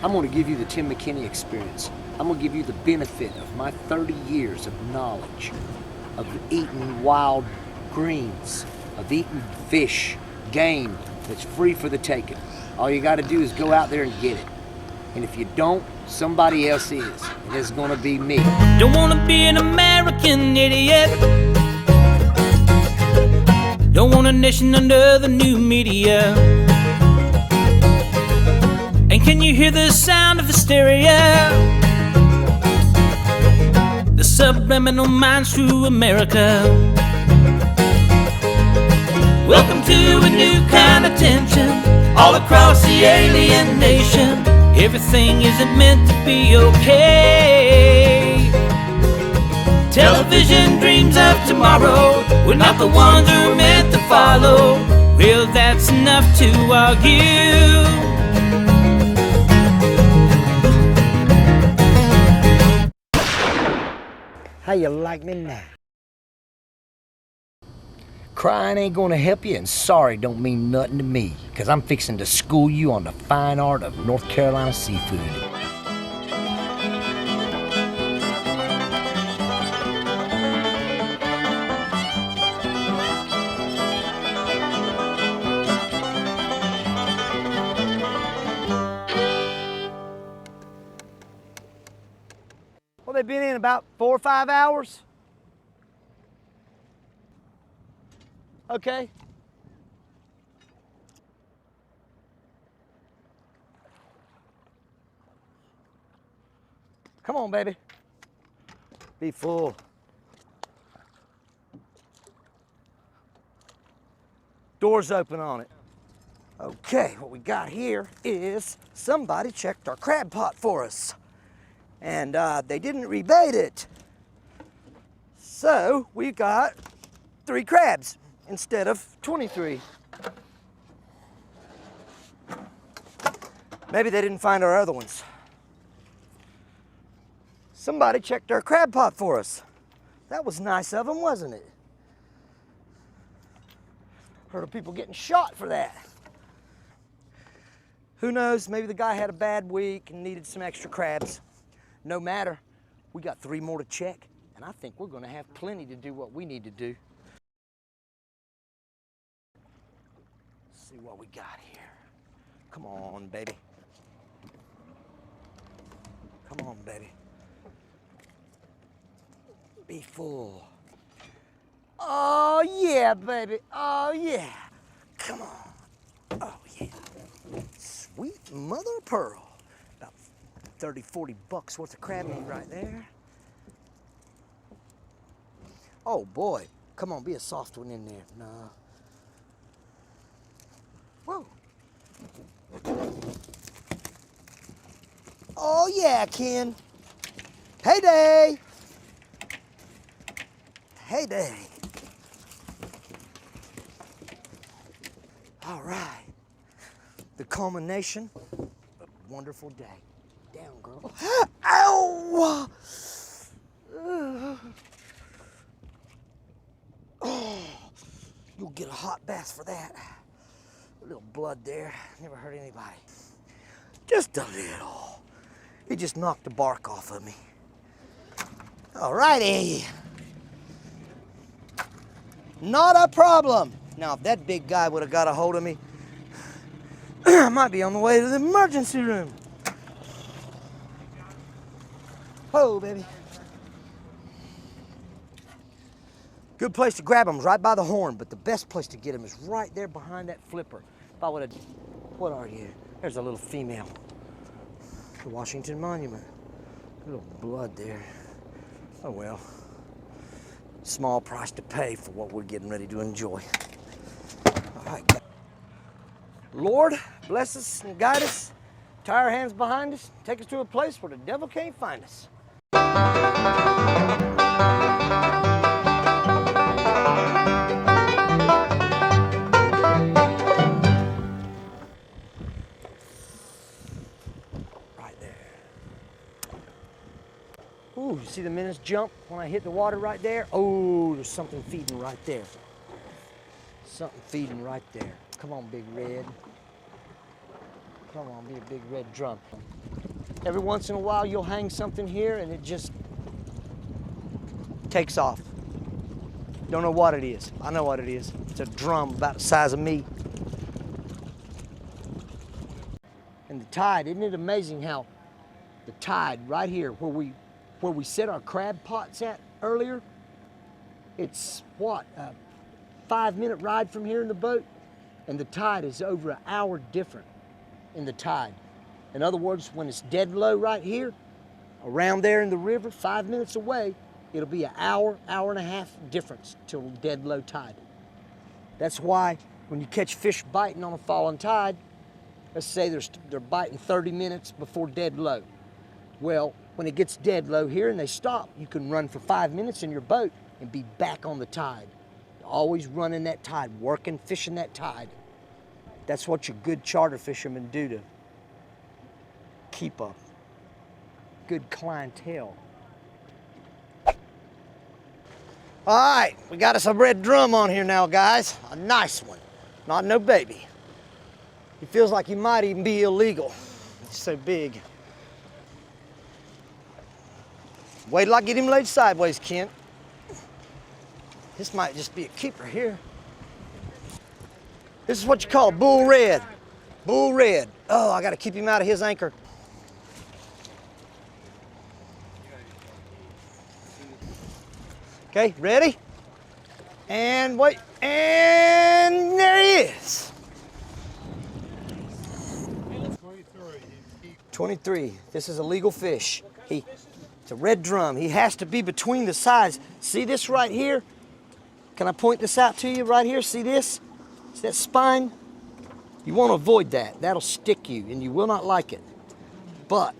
I'm going to give you the Tim McKinney experience. I'm going to give you the benefit of my 30 years of knowledge of eating wild greens, of eating fish, game that's free for the taking. All you got to do is go out there and get it. And if you don't, somebody else is, and it's going to be me. Don't want to be an American idiot. Don't want a nation under the new media. And can you hear the sound of hysteria? The subliminal minds through America. Welcome to a new kind of tension all across the alien nation. Everything isn't meant to be okay. Television dreams of tomorrow. We're not the ones who are meant to follow. Well, that's enough to argue. How you like me now? Crying ain't gonna help you, and sorry don't mean nothing to me, because I'm fixing to school you on the fine art of North Carolina seafood. Well, they've been in about 4 or 5 hours. Okay. Come on, baby. Be full. Door's open on it. Okay, what we got here is somebody checked our crab pot for us. And they didn't rebate it. So we got 3 crabs instead of 23. Maybe they didn't find our other ones. Somebody checked our crab pot for us. That was nice of them, wasn't it? Heard of people getting shot for that. Who knows, maybe the guy had a bad week and needed some extra crabs. No matter, we got 3 more to check, and I think we're gonna have plenty to do what we need to do. Let's see what we got here. Come on, baby. Come on, baby. Be full. Oh, yeah, baby. Oh, yeah. Come on. Oh, yeah. Sweet mother of pearl. About 30, 40 bucks worth of crab meat right there. Oh, boy. Come on, be a soft one in there. No. Whoa. Oh, yeah, Ken. Heyday. Heyday. All right. The culmination of a wonderful day. Down, girl. Ow! Oh, you'll get a hot bath for that. A little blood there. Never hurt anybody. Just a little. He just knocked the bark off of me. All righty. Not a problem. Now, if that big guy would have got a hold of me, I might be on the way to the emergency room. Whoa, baby. Good place to grab them, right by the horn, but the best place to get them is right there behind that flipper. If I would have, what are you? There's a little female. The Washington Monument. A little blood there. Oh well. Small price to pay for what we're getting ready to enjoy. All right. Lord, bless us and guide us. Tie our hands behind us. Take us to a place where the devil can't find us. Right there. Ooh, you see the minutes jump when I hit the water right there? Oh, there's something feeding right there. Something feeding right there. Come on, Big Red. Come on, be a big red drum. Every once in a while, you'll hang something here and it just takes off. Don't know what it is. I know what it is. It's a drum about the size of me. And the tide, isn't it amazing how the tide right here where we set our crab pots at earlier, it's what, a 5-minute ride from here in the boat, and the tide is over an hour different in the tide. In other words, when it's dead low right here, around there in the river, 5 minutes away, it'll be an hour, hour and a half difference till dead low tide. That's why when you catch fish biting on a falling tide, let's say they're biting 30 minutes before dead low. Well, when it gets dead low here and they stop, you can run for 5 minutes in your boat and be back on the tide. Always running that tide, working, fishing that tide. That's what your good charter fishermen do to keep a good clientele. All right, we got us a red drum on here now, guys. A nice one, not no baby. He feels like he might even be illegal. He's so big. Wait till I get him laid sideways, Kent. This might just be a keeper here. This is what you call bull red. Bull red. Oh, I gotta keep him out of his anchor. Okay, ready? And wait, and there he is. 23, this is a legal fish. It's a red drum. He has to be between the sides. See this right here? Can I point this out to you right here? See this? See that spine? You want to avoid that. That'll stick you and you will not like it. But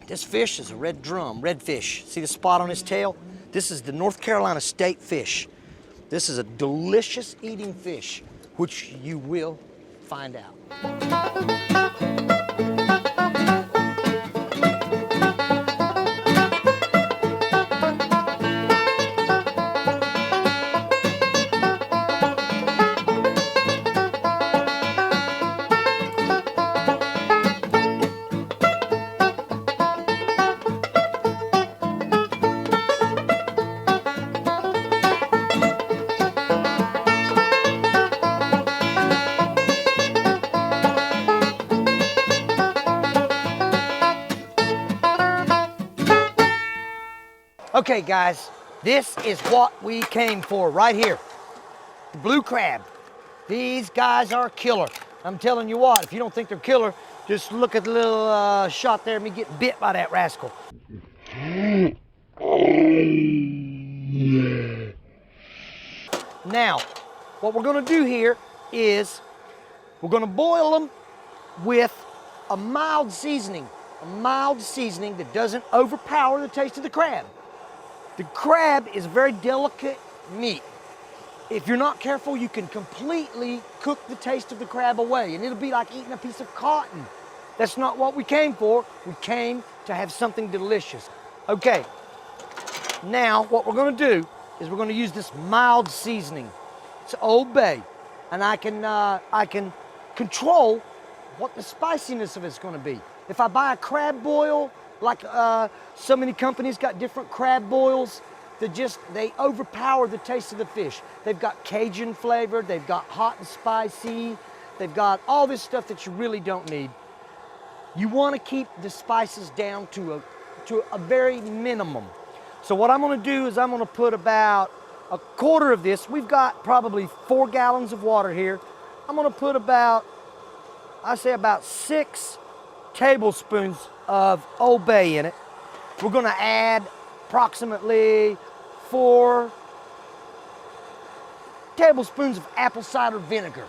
this fish is a red drum, red fish. See the spot on his tail? This is the North Carolina state fish. This is a delicious eating fish, which you will find out. Okay, guys, this is what we came for right here. The blue crab. These guys are killer. I'm telling you what, if you don't think they're killer, just look at the little shot there of me getting bit by that rascal. Now, what we're gonna do here is we're gonna boil them with a mild seasoning that doesn't overpower the taste of the crab. The crab is very delicate meat. If you're not careful, you can completely cook the taste of the crab away, and it'll be like eating a piece of cotton. That's not what we came for. We came to have something delicious. Okay, now what we're gonna do is we're gonna use this mild seasoning. It's Old Bay, and I can control what the spiciness of it's gonna be. If I buy a crab boil, like so many companies got different crab boils, they overpower the taste of the fish. They've got Cajun flavor, they've got hot and spicy, they've got all this stuff that you really don't need. You want to keep the spices down to a very minimum. So what I'm going to do is I'm going to put about a quarter of this. We've got probably 4 gallons of water here. I'm going to put about 6 tablespoons of Old Bay in it. We're going to add approximately 4 tablespoons of apple cider vinegar.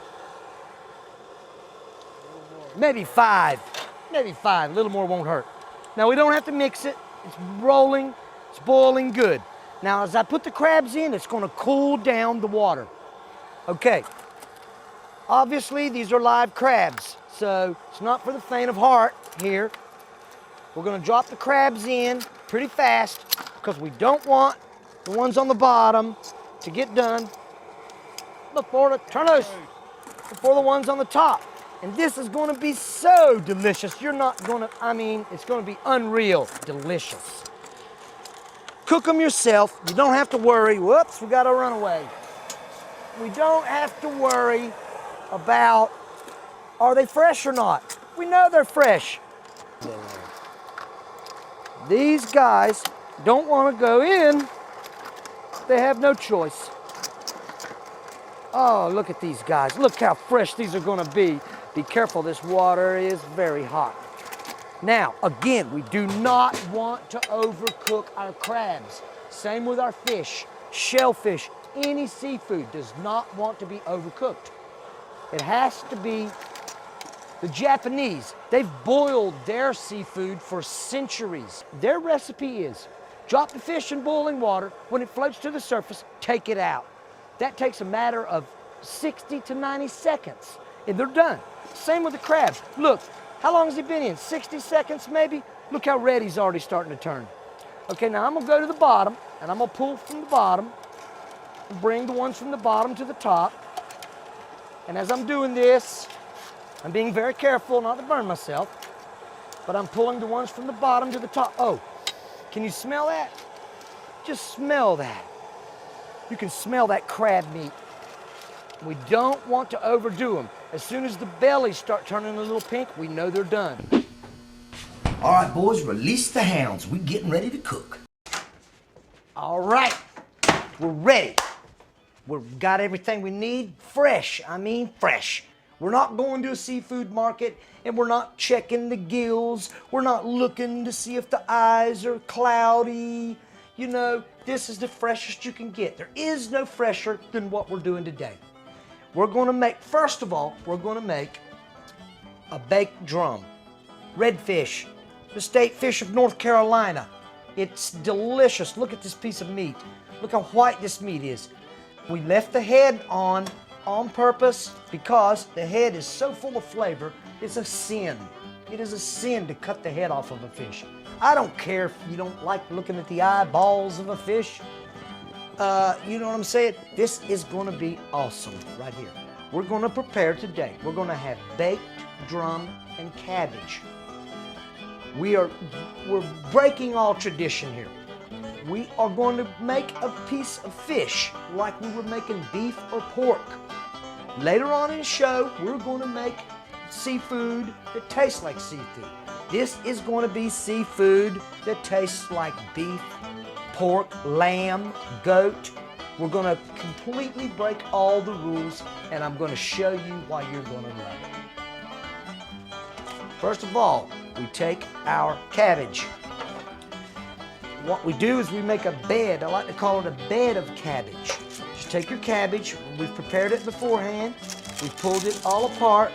Maybe 5. A little more won't hurt. Now we don't have to mix it. It's rolling, it's boiling good. Now as I put the crabs in, it's going to cool down the water. Okay. Obviously these are live crabs, so it's not for the faint of heart here. We're going to drop the crabs in pretty fast because we don't want the ones on the bottom to get done before the ones on the top. And this is going to be so delicious. You're not going to, I mean, it's going to be unreal delicious. Cook them yourself. You don't have to worry. Whoops, we got to run away. We don't have to worry about, are they fresh or not? We know they're fresh. These guys don't want to go in. They have no choice. Oh, look at these guys. Look how fresh these are going to be. Be careful, this water is very hot. Now, again, we do not want to overcook our crabs. Same with our fish, shellfish, any seafood does not want to be overcooked. It has to be, the Japanese, they've boiled their seafood for centuries. Their recipe is, drop the fish in boiling water. When it floats to the surface, take it out. That takes a matter of 60 to 90 seconds, and they're done. Same with the crabs. Look, how long has he been in? 60 seconds maybe? Look how red he's already starting to turn. Okay, now I'm gonna go to the bottom, and I'm gonna pull from the bottom, and bring the ones from the bottom to the top. And as I'm doing this, I'm being very careful not to burn myself, but I'm pulling the ones from the bottom to the top. Oh, can you smell that? Just smell that. You can smell that crab meat. We don't want to overdo them. As soon as the bellies start turning a little pink, we know they're done. All right, boys, release the hounds. We're getting ready to cook. All right, we're ready. We've got everything we need fresh. I mean fresh. We're not going to a seafood market and we're not checking the gills. We're not looking to see if the eyes are cloudy. You know, this is the freshest you can get. There is no fresher than what we're doing today. We're going to make, first of all, we're going to make a baked drum. Redfish, the state fish of North Carolina. It's delicious. Look at this piece of meat. Look how white this meat is. We left the head on purpose because the head is so full of flavor. It's a sin. It is a sin to cut the head off of a fish. I don't care if you don't like looking at the eyeballs of a fish. You know what I'm saying? This is going to be awesome right here. We're going to prepare today. We're going to have baked drum and cabbage. We're breaking all tradition here. We are going to make a piece of fish like we were making beef or pork. Later on in the show, we're going to make seafood that tastes like seafood. This is going to be seafood that tastes like beef, pork, lamb, goat. We're going to completely break all the rules, and I'm going to show you why you're going to love it. First of all, we take our cabbage. What we do is we make a bed. I like to call it a bed of cabbage. Just take your cabbage. We've prepared it beforehand. We pulled it all apart.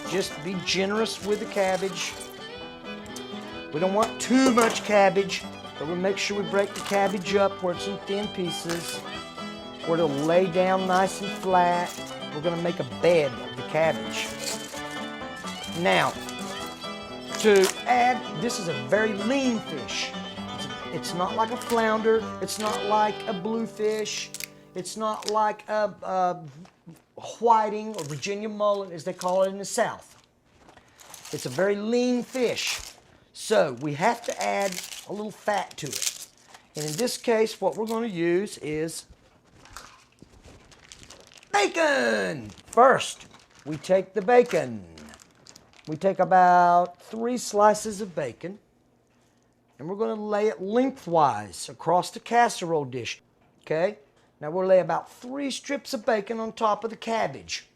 Just be generous with the cabbage. We don't want too much cabbage, but we'll make sure we break the cabbage up where it's in thin pieces, where it'll lay down nice and flat. We're going to make a bed of the cabbage. Now, to add, this is a very lean fish. It's not like a flounder. It's not like a bluefish. It's not like a whiting or Virginia mullet, as they call it in the South. It's a very lean fish. So we have to add a little fat to it. And in this case, what we're going to use is bacon. First, we take the bacon. We take about 3 slices of bacon, and we're going to lay it lengthwise across the casserole dish. Okay? Now we'll lay about 3 strips of bacon on top of the cabbage.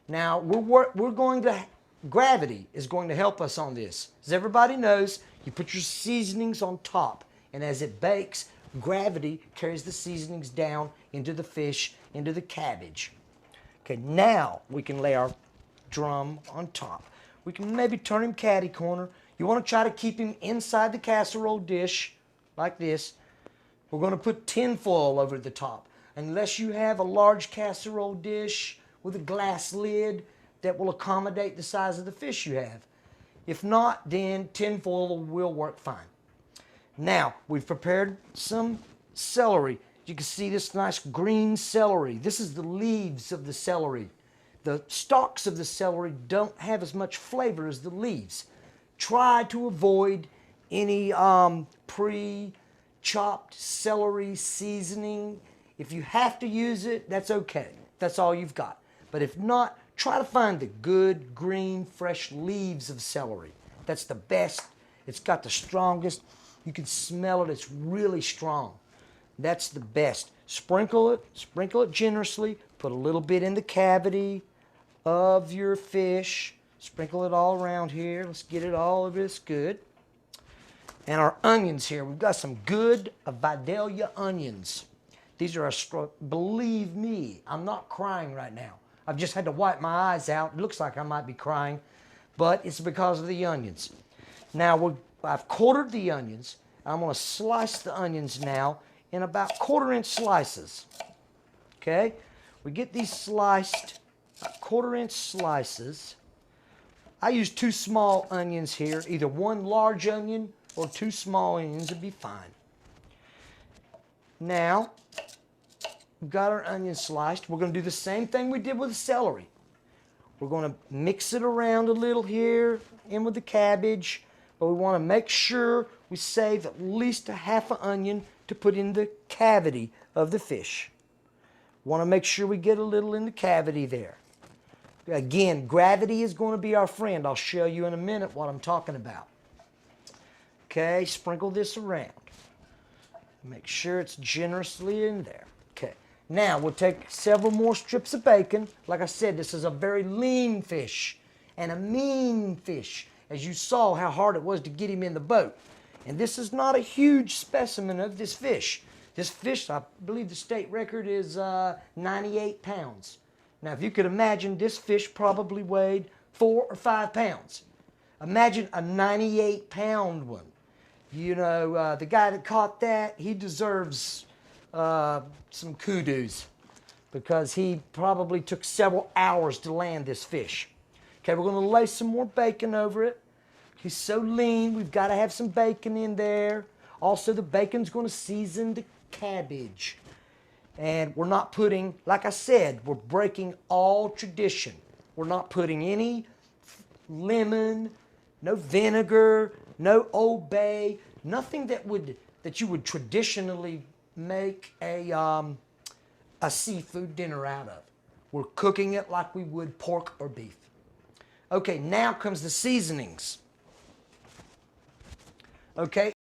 Now we're going to, gravity is going to help us on this. As everybody knows, you put your seasonings on top, and as it bakes, gravity carries the seasonings down into the fish, into the cabbage. Okay, now we can lay our drum on top. We can maybe turn him catty corner. You want to try to keep him inside the casserole dish like this. We're going to put tin foil over the top. Unless you have a large casserole dish with a glass lid that will accommodate the size of the fish you have. If not, then tin foil will work fine. Now, we've prepared some celery. You can see this nice green celery. This is the leaves of the celery. The stalks of the celery don't have as much flavor as the leaves. Try to avoid any pre-chopped celery seasoning. If you have to use it, that's okay. That's all you've got. But if not, try to find the good, green, fresh leaves of celery. That's the best. It's got the strongest. You can smell it. It's really strong. That's the best. Sprinkle it generously. Put a little bit in the cavity of your fish. Sprinkle it all around here. Let's get it all of this good. And our onions here. We've got some good Vidalia onions. These are believe me, I'm not crying right now. I've just had to wipe my eyes out. It looks like I might be crying, but it's because of the onions. Now, I've quartered the onions. I'm going to slice the onions now in about 1/4-inch slices. Okay? We get these sliced, 1/4-inch slices. I use 2 small onions here. Either 1 large onion or 2 small onions would be fine. Now, we've got our onions sliced. We're going to do the same thing we did with the celery. We're going to mix it around a little here, in with the cabbage, but we want to make sure we save at least a 1/2 onion to put in the cavity of the fish. Want to make sure we get a little in the cavity there. Again, gravity is going to be our friend. I'll show you in a minute what I'm talking about. Okay, sprinkle this around. Make sure it's generously in there. Okay, now we'll take several more strips of bacon. Like I said, this is a very lean fish and a mean fish. As you saw how hard it was to get him in the boat. And this is not a huge specimen of this fish. This fish, I believe the state record is 98 pounds. Now, if you could imagine, this fish probably weighed 4 or 5 pounds. Imagine a 98-pound one. You know, the guy that caught that, he deserves some kudos because he probably took several hours to land this fish. Okay, we're going to lay some more bacon over it. He's so lean, we've got to have some bacon in there. Also, the bacon's going to season the cabbage. And we're not putting, like I said, we're breaking all tradition. We're not putting any lemon, no vinegar, no Old Bay, nothing that you would traditionally make a seafood dinner out of. We're cooking it like we would pork or beef. Okay, now comes the seasonings. Okay,